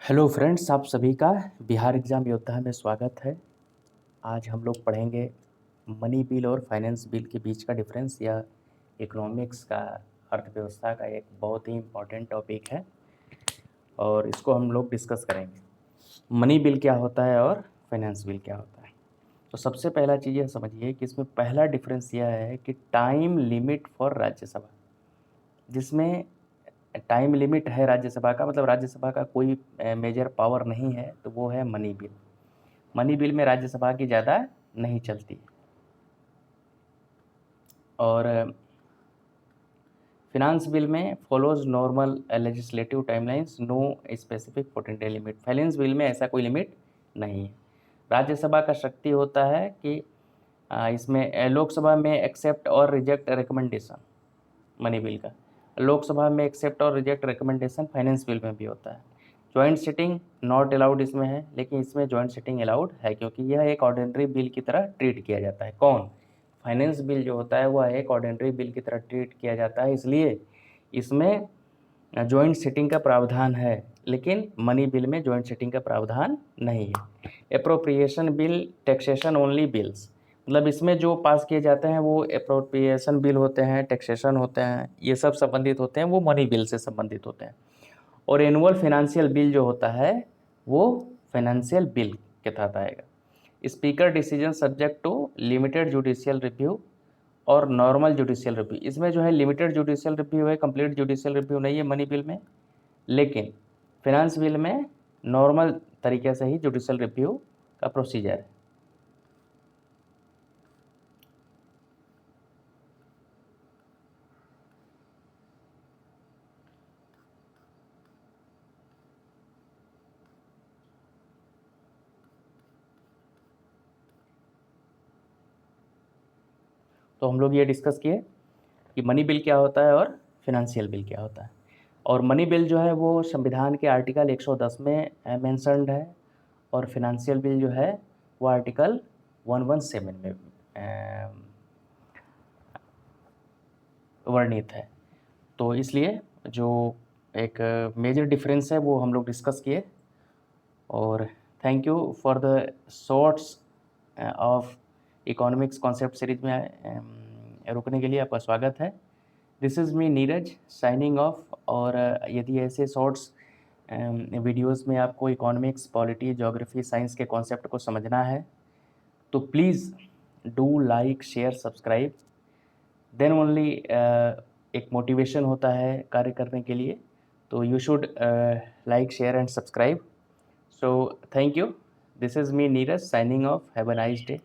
Hello friends, आप सभी का बिहार एग्ज़ाम योद्धा में स्वागत है। आज हम लोग पढ़ेंगे मनी बिल और फाइनेंस बिल के बीच का डिफरेंस या इकोनॉमिक्स का अर्थव्यवस्था का एक बहुत ही इम्पोर्टेंट टॉपिक है और इसको हम लोग डिस्कस करेंगे। मनी बिल क्या होता है और फाइनेंस बिल क्या होता है। तो सबसे पहला चीज़ यह समझिए कि इसमें पहला डिफरेंस यह है कि टाइम लिमिट फॉर राज्यसभा, जिसमें टाइम लिमिट है राज्यसभा का, मतलब राज्यसभा का कोई मेजर पावर नहीं है, तो वो है मनी बिल। मनी बिल में राज्यसभा की ज़्यादा नहीं चलती। और फिनांस बिल में follows normal legislative timelines, no specific 14 day limit. Finance bill में ऐसा कोई लिमिट नहीं है। राज्यसभा का शक्ति होता है कि इसमें लोकसभा में एक्सेप्ट और रिजेक्ट रिकमेंडेशन मनी बिल का, लोकसभा में एक्सेप्ट और रिजेक्ट रिकमेंडेशन फाइनेंस बिल में भी होता है। जॉइंट सिटिंग नॉट अलाउड इसमें है, लेकिन इसमें जॉइंट सिटिंग अलाउड है क्योंकि यह एक ऑर्डिनरी बिल की तरह ट्रीट किया जाता है। कौन? फाइनेंस बिल जो होता है वह एक ऑर्डिनरी बिल की तरह ट्रीट किया जाता है, इसलिए इसमें जॉइंट सिटिंग का प्रावधान है, लेकिन मनी बिल में जॉइंट सिटिंग का प्रावधान नहीं है। Appropriation bill, taxation only bills, मतलब इसमें जो पास किए जाते हैं वो एप्रोप्रिएशन बिल होते हैं, टैक्सेशन होते हैं, ये सब संबंधित होते हैं, वो मनी बिल से संबंधित होते हैं। और एनुअल फाइनेंशियल बिल जो होता है वो फाइनेंशियल बिल के तहत आएगा। Speaker decision subject to limited judicial review और नॉर्मल जुडिशियल रिव्यू। इसमें जो है लिमिटेड जुडिशियल रिव्यू है, कंप्लीट जुडिशियल रिव्यू नहीं है मनी बिल में, लेकिन फाइनेंस बिल में नॉर्मल तरीके से ही जुडिशियल रिव्यू का प्रोसीजर है। तो हम लोग ये डिस्कस किए कि मनी बिल क्या होता है और फिनेंशियल बिल क्या होता है। और मनी बिल जो है वो संविधान के आर्टिकल 110 में मेंशन्ड है, और फिनेंशियल बिल जो है वो आर्टिकल 117 में वर्णित है। तो इसलिए जो एक मेजर डिफरेंस है वो हम लोग डिस्कस किए। और thank you for the shorts of economics concept series में रुकने के लिए आपका स्वागत है। This is me Neeraj signing off. और यदि ऐसे शॉर्ट्स वीडियोस में आपको इकोनॉमिक्स, पॉलिटी, ज्योग्राफी, साइंस के कॉन्सेप्ट को समझना है तो please do like, share, subscribe. Then only एक मोटिवेशन होता है कार्य करने के लिए। तो you should like, share and subscribe. So thank you. This is me Neeraj signing off. Have a nice day.